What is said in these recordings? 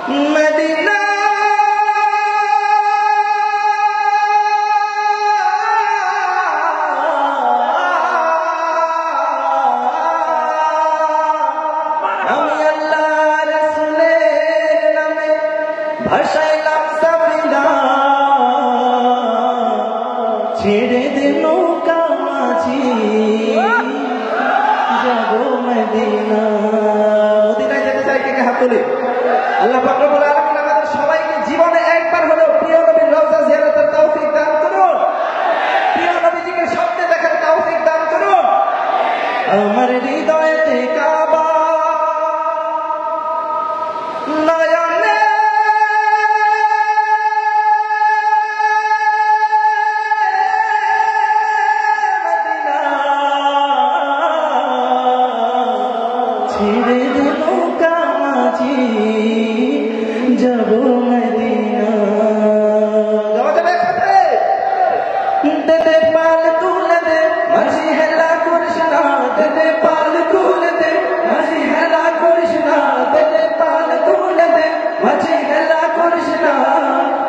Medina আমি আল্লাহ রাসূলের নামে ভাসাইলাম সাফিনা ছেড়ে দে নৌকা মাঝি যাব মদিনা। মদিনায় যেতে চাই কে হাত তুলে। আল্লাহ পাক রব্বুল আলামিন আমাদের সবাইকে জীবনে একবার হলেও প্রিয় নবীর রওজা জিয়ারতের তৌফিক দান করুন। প্রিয় নবীজিকে স্বপ্নে দেখার তৌফিক দান করুন। আমার হৃদয়েতে কাবা নয়নে মদিনা ছেড়ে দে নৌকা মাঝি যাব মদিনা। যাওয়া যাবে একসাথে? দে দে পাল তুলে দে মাঝি হেলা করিস না, দে দে পাল তুলে দে মাঝি হেলা করিস না, দে দে পাল তুলে দে মাঝি হেলা করিস না।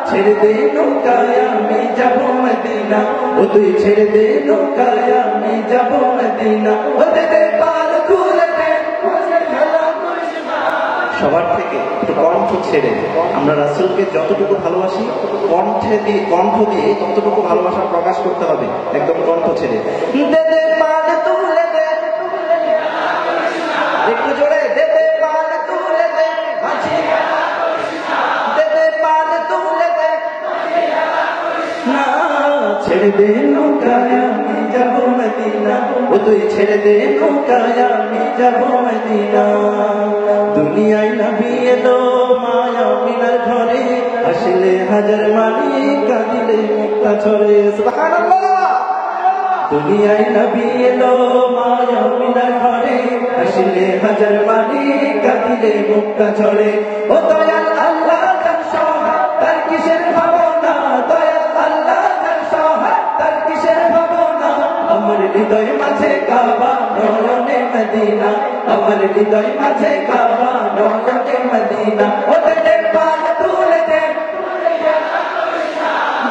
ছেড়ে দে নৌকায় আমি যাব মদিনা, ও তুই ছেড়ে দে নৌকায় আমি যাব মদিনা, ও দে দে পাল তুলে দে মাঝি হেলা করিস না। সবার থেকে একটু কণ্ঠ ছেড়ে আমরা রাসূলকে যতটুকু ভালোবাসি কণ্ঠ দিয়ে ততটুকু ভালোবাসা প্রকাশ করতে হবে, একদম কণ্ঠ ছেড়ে। দে দে পাল তুলে দে, একটু জোরে, দে দে পাল তুলে দে মাঝি, দে দে পাল তুলে দে না। ছেড়ে দে নৌকায় আমি যাব মদিনা, ও তুই ছেড়ে দে নৌকায় আমি যাব মদিনা। দুনিয়ায় নবী এলো মায়া মিনার ঘরে, আসলে হাজার মানি কাঁদিলে মুক্তা ছড়ে। সুবহানাল্লাহ। দুনিয়ায় নবী এলো মায়া মিনার ঘরে, আসলে হাজার মানি কাঁদিলে মুক্তা ছড়ে। ও দয়াল আল্লাহ যার সহায় তার কিসের ভাবনা, দয়াল আল্লাহ যার সহায় তার কিসের ভাবনা। আমার হৃদয় মাঝে কাবা নয়নে মদিনা, আমার হৃদয় মাঝে কাবা নয়নে মদিনা। ও দে দে পাল তুলে দে,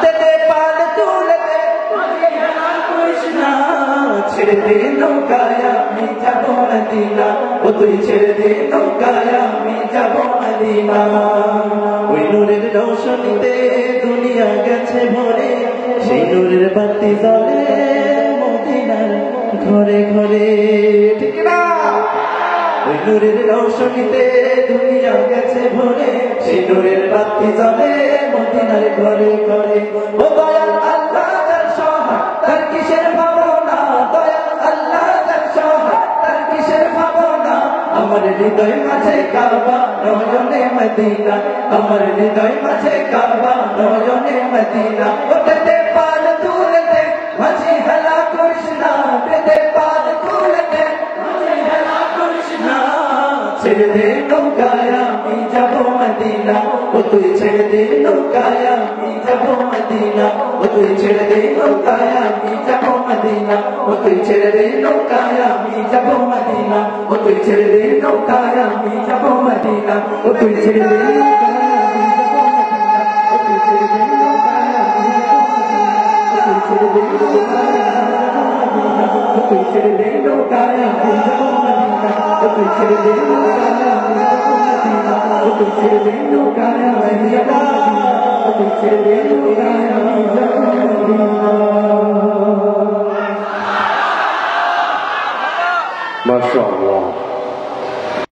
দে দে পাল তুলে দে কৃষ্ণা। ছেড়ে দে নৌকায় আমি যাব মদিনা, ও তুই ছেড়ে দে নৌকায় আমি যাব মদিনা। ওই নূরের রৌশনীতে দুনিয়া গেছে ভরে, সেই নূরের বাতি জ্বলে মদিনার ঘরে ঘরে। ঠিক না? ওই নূরের রৌশনীতে দুনিয়া গেছে ভরে, সেই নূরের বাতি জ্বলে মদিনার ঘরে ঘরে। ও দয়াল আল্লাহ যার সহায় তার কিসের ভাবনা, দয়াল আল্লাহ যার সহায় তার কিসের ভাবনা। আমার হৃদয় মাঝে কাবা নয়নে মদিনা, আমার হৃদয় মাঝে কাবা নয়নে মদিনা। ও দে দে পাল তুলে দে মাঝি হেলা করিস না, দে দে পাল তুলে দে মাঝি হেলা করিস না। ছেড়ে দে নৌকায় আমি যাব মদিনা, ও তুই ছেড়ে দে নৌকায় আমি যাব মদিনা, ও তুই ছেড়ে দে নৌকায় আমি যাব মদিনা, ও তুই ছেড়ে দে নৌকায় আমি যাব মদিনা, ও তুই ছেড়ে দে নৌকায় আমি যাব মদিনা, ও তুই ছেড়ে দে তুই ছেড়ে দে নৌকায় আমি যাব মদিনা, ও তুই ছেড়ে দে নৌকায় আমি যাব মদিনা, ও তুই ছেড়ে দে নৌকায় আমি যাব মদিনা, ও তুই ছেড়ে দে নৌকায় আমি যাব মদিনা। মাশাআল্লাহ।